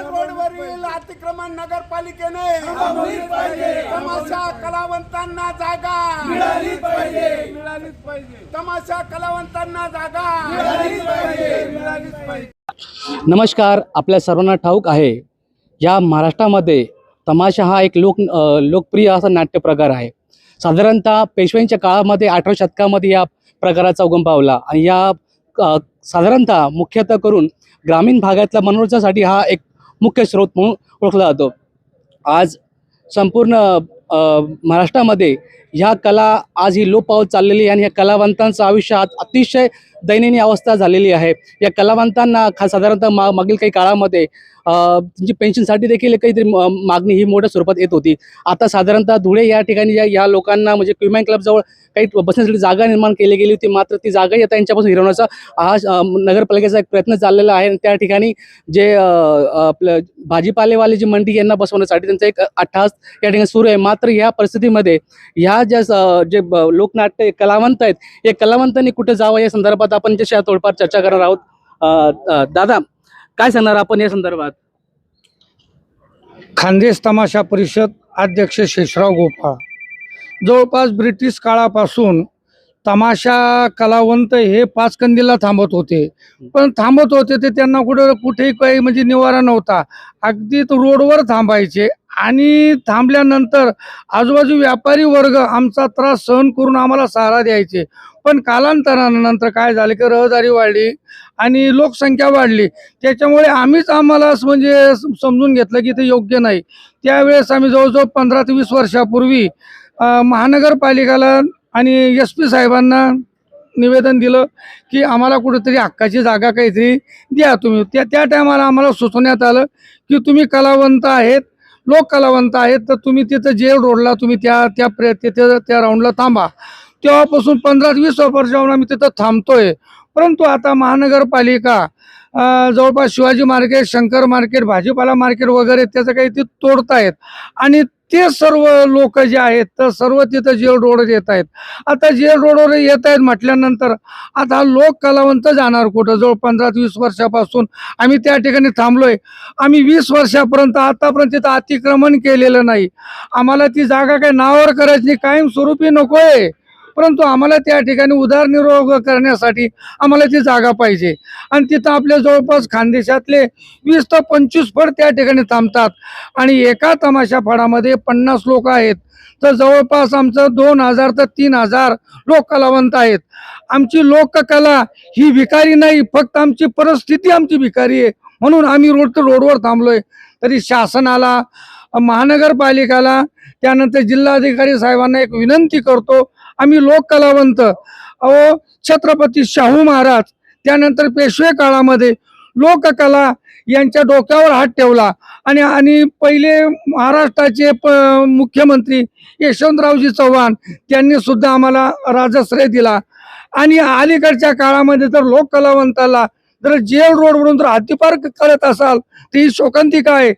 रोडवरील अतिक्रमण नगरपालिकेने तमाशा कलावंतांना जागा मिळालीच पाहिजे। तमाशा कलावंतांना जागा मिळालीच पाहिजे। नमस्कार, आपल्या सर्वांना ठाऊक आहे या महाराष्ट्रामध्ये तमाशा हा एक लोकप्रिय असा नाट्य प्रकार आहे। साधारणतः पेशव्यांच्या काळामध्ये 18व्या शतकामध्ये या प्रकाराचा उगम पावला आणि या साधारणतः मुख्यतः करून ग्रामीण भागातल्या मनोरंजनासाठी हा एक मुख्य स्रोत म्हणून ओळखला जातो। आज संपूर्ण महाराष्ट्रामध्ये ह्या कला आज ही लोप पावत चाललेली आणि या कलावंतांचं आयुष्य आज अतिशय दयनीय अवस्था झालेली आहे। या कलावंतांना साधारणतः मागील काही काळामध्ये त्यांची पेन्शनसाठी देखील काहीतरी मागणी ही मोठ्या स्वरूपात येत होती। आता साधारणतः धुळे या ठिकाणी या लोकांना म्हणजे क्युमॅन क्लबजवळ काही बसण्यासाठी जागा निर्माण केली गेली होती, मात्र ती जागाही आता यांच्यापासून हिरवण्याचा हा नगरपालिकेचा एक प्रयत्न चाललेला आहे। त्या ठिकाणी जे आपलं भाजीपालेवाले जी मंडी यांना बसवण्यासाठी त्यांचा एक अट्टहास या ठिकाणी सुरू आहे। मात्र ह्या परिस्थितीमध्ये ह्या जे लोकनाट्य कलावंत आहेत या कलावंतांनी कुठे जावं या संदर्भात आपण जशी थोडंफार चर्चा करणार आहोत। दादा, काय सांगणार आपण या संदर्भात? खानदेश तमाशा परिषद अध्यक्ष शेषराव गोपाळ, जवळपास ब्रिटिश काळापासून तमाशा कलावंत हे पाचकंदीला थांबत होते, पण थांबत होते ते त्यांना कुठेही काही म्हणजे निवारा नव्हता। अगदी रोडवर थांबायचे आणि थांबल्यानंतर आजूबाजू व्यापारी वर्ग आमचा त्रास सहन करून आम्हाला सहारा द्यायचे। पण कालांतरानंतर काय झाले की रहदारी वाढली आणि लोकसंख्या वाढली, त्याच्यामुळे आम्हाला म्हणजे समजून घेतलं की ते योग्य नाही। त्यावेळेस आम्ही जवळजवळ 15 ते 20 वर्षापूर्वी महानगरपालिकेला आणि SP साहेबांना निवेदन दिलं की आम्हाला कुठेतरी हक्काची जागा काहीतरी द्या तुम्ही। त्या टायमाला आम्हाला सुचवण्यात आलं की तुम्ही कलावंत आहेत, लोक कलावंत आहेत, तर तुम्ही तिथं जेल रोडला तुम्ही त्या राऊंडला थांबा। तेव्हापासून 15 ते 20 वर्षाहून आम्ही तिथं थांबतोय। परंतु आता महानगरपालिका जवळपास शिवाजी मार्केट, शंकर मार्केट, भाजीपाला मार्केट वगैरे त्याचं काही ते तोडतायत आणि ते सर्व लोक जे आहेत तर सर्व तिथं जेल रोडवर येत आहेत। आता जेल रोडवर येत आहेत म्हटल्यानंतर आता लोक कलावंत जाणार कुठं? जवळ 15 ते 20 वर्षापासून आम्ही त्या ठिकाणी थांबलोय। आम्ही 20 वर्षापर्यंत आतापर्यंत तिथं अतिक्रमण केलेलं नाही। आम्हाला ती जागा काही नावावर करायची नाही, कायमस्वरूपी नकोय, परंतु आम्हाला त्या ठिकाणी उदरनिर्वाह करण्यासाठी आम्हाला ती जागा पाहिजे। आणि तिथं आपल्या जवळपास खानदेशातले 20 ते 25 फड त्या ठिकाणी थांबतात आणि एका तमाशा फडामध्ये 50 लोक आहेत, तर जवळपास आमचं 2000 ते 3000 लोक कलावंत आहेत। आमची लोककला ही भिकारी नाही, फक्त आमची परिस्थिती आमची भिकारी आहे, म्हणून आम्ही रोडवर थांबलोय। तरी शासनाला, महानगरपालिकाला, त्यानंतर जिल्हाधिकारी साहेबांना एक विनंती करतो, आम्ही लोक कलावंत छत्रपती शाहू महाराज त्यानंतर पेशवे काळामध्ये लोककला यांच्या डोक्यावर हात ठेवला आणि पहिले महाराष्ट्राचे मुख्यमंत्री यशवंतरावजी चव्हाण त्यांनी सुद्धा आम्हाला राजश्रय दिला। आणि अलीकडच्या काळामध्ये तर लोक कलावंताला जर जेल रोडवरून जर हद्दीपार करत असाल तर ही शोकांतिका आहे।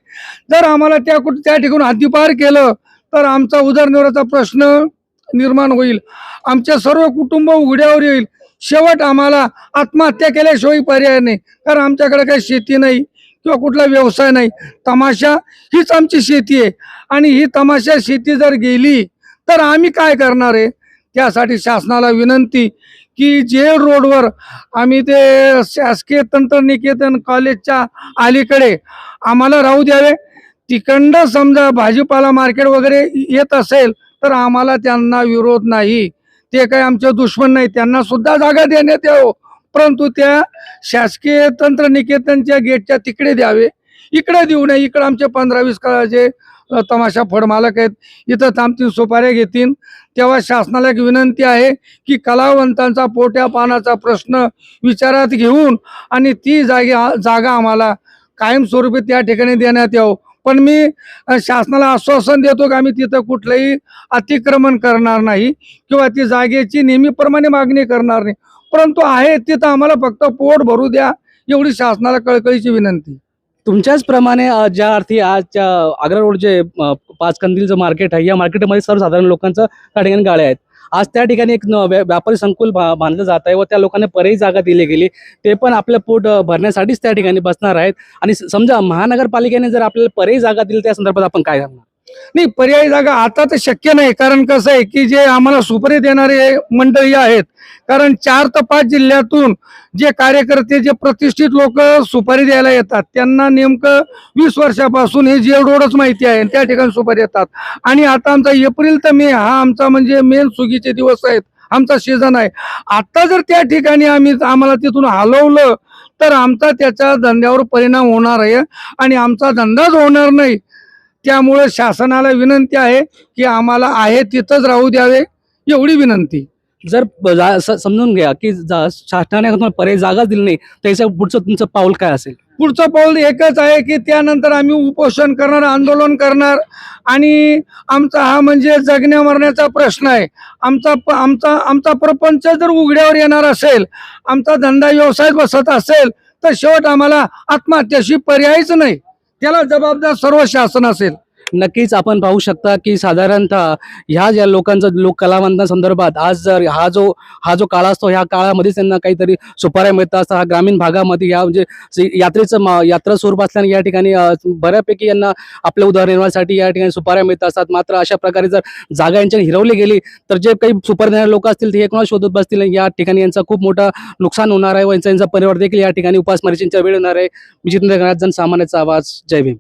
जर आम्हाला त्या ठिकाणी हद्दीपार केलं तर आमचा उदरनिर्वाहाचा प्रश्न निर्माण होईल, आमचे सर्व कुटुंब उघड्यावर येईल। शेवट आम्हाला आत्महत्या केल्याशिवाय पर्याय नाही, कारण आमच्याकडे काही शेती नाही किंवा कुठला व्यवसाय नाही। तमाशा हीच आमची शेती आहे आणि ही तमाशा शेती जर गेली तर आम्ही काय करणार आहे? त्यासाठी शासनाला विनंती की जेल रोडवर आम्ही ते शासकीय तंत्रनिकेतन कॉलेजच्या अलीकडे आम्हाला राहू द्यावे। तिकडं समजा भाजीपाला मार्केट वगैरे येत असेल तर आम्हाला त्यांना विरोध नाही, ते काही आमचे दुश्मन नाही, त्यांना सुद्धा जागा देण्यात यावं, परंतु त्या शासकीय तंत्रनिकेतनच्या गेटच्या तिकडे द्यावे, इकडे देऊ नये। इकडे आमचे 15-20 जे तमाशा फड मालक आहेत इथं थांबतील, सुपाऱ्या घेतील। तेव्हा शासनाला एक विनंती आहे की कलावंतांचा पोट्या पानाचा प्रश्न विचारात घेऊन आणि ती जागा आम्हाला कायमस्वरूपी त्या ठिकाणी देण्यात यावं। पण मी शासनाला आश्वासन देतो की आम्ही तिथं कुठलंही अतिक्रमण करणार नाही किंवा ती जागेची नेहमीप्रमाणे मागणी करणार नाही, परंतु आहे तिथं आम्हाला फक्त पोट भरू द्या, एवढी शासनाला कळकळीची विनंती। तुमच्याच प्रमाणे ज्या अर्थी आज आग्रा रोड जे पाचकंदीलचं मार्केट आहे या मार्केटमध्ये सर्वसाधारण लोकांचं त्या ठिकाणी गाड्या आहेत आज त्या ठिकाणी एक व्यापारी संकुल बांधलं जात आहे व त्या लोकांना पर्यायी जागा दिली गेली, ते पण आपलं पोट भरण्यासाठीच त्या ठिकाणी बसणार आहेत. आणि समजा महानगरपालिकेने जर आपल्याला पर्यायी जागा दिली त्या संदर्भात आपण काय सांगणार? नाही, पर्यायी जागा आता तर शक्य नाही. कारण कसं आहे की जे आम्हाला सुपारी देणारे मंडळी आहेत, कारण 4 ते 5 जिल्ह्यातून जे कार्यकर्ते, जे प्रतिष्ठित लोक सुपारी द्यायला येतात, त्यांना नेमकं 20 वर्षापासून हे जेल रोडच माहिती आहे, त्या ठिकाणी सुपारी येतात. आणि आता आमचा एप्रिल ते मे हा आमचा म्हणजे मेन सुगीचे दिवस आहेत, आमचा सीझन आहे. आता जर त्या ठिकाणी आम्हाला तिथून हलवलं तर आमचा त्याच्या धंद्यावर परिणाम होणार आहे आणि आमचा धंदाच होणार नाही. त्यामुळे शासनाला विनंती आहे की आम्हाला आहे तिथंच राहू द्यावे, एवढी विनंती. जर समजून घ्या की शासनाने तुम्हाला पर्यायी जागा दिली नाही तर याचं पुढचं तुमचं पाऊल काय असेल? पुढचं पाऊल एकच आहे की त्यानंतर आम्ही उपोषण करणार, आंदोलन करणार. आणि आमचा हा म्हणजे जगण्या मरण्याचा प्रश्न आहे. आमचा प्रपंच जर उघड्यावर येणार असेल, आमचा धंदा व्यवसाय बसत असेल, तर शेवट आम्हाला आत्महत्याशी पर्यायच नाही. त्याला जबाबदार सर्व शासन असेल. नक्कीच आपण पाहू शकता की साधारणतः ह्या ज्या लोकांचा लोक कलावंतांसंदर्भात आज जर हा जो काळ असतो, ह्या काळामध्येच त्यांना काहीतरी सुपाऱ्या मिळतात असतात. हा ग्रामीण भागामध्ये या म्हणजे यात्रा स्वरूप असल्याने या ठिकाणी बऱ्यापैकी यांना आपल्या उदरनिर्वाहासाठी या ठिकाणी सुपाऱ्या मिळत असतात. मात्र अशा प्रकारे जर जागा यांच्याने हिरवली गेली तर जे काही सुपारी देणारे लोक असतील ते कोणाला शोधत बसतील. या ठिकाणी यांचा खूप मोठा नुकसान होणार आहे व यांचा परिवार देखील या ठिकाणी उपासमारीची वेळ येणार आहे. मी जितेंद्र गणार्दन, सामान्याचा आवाज. जय भीम.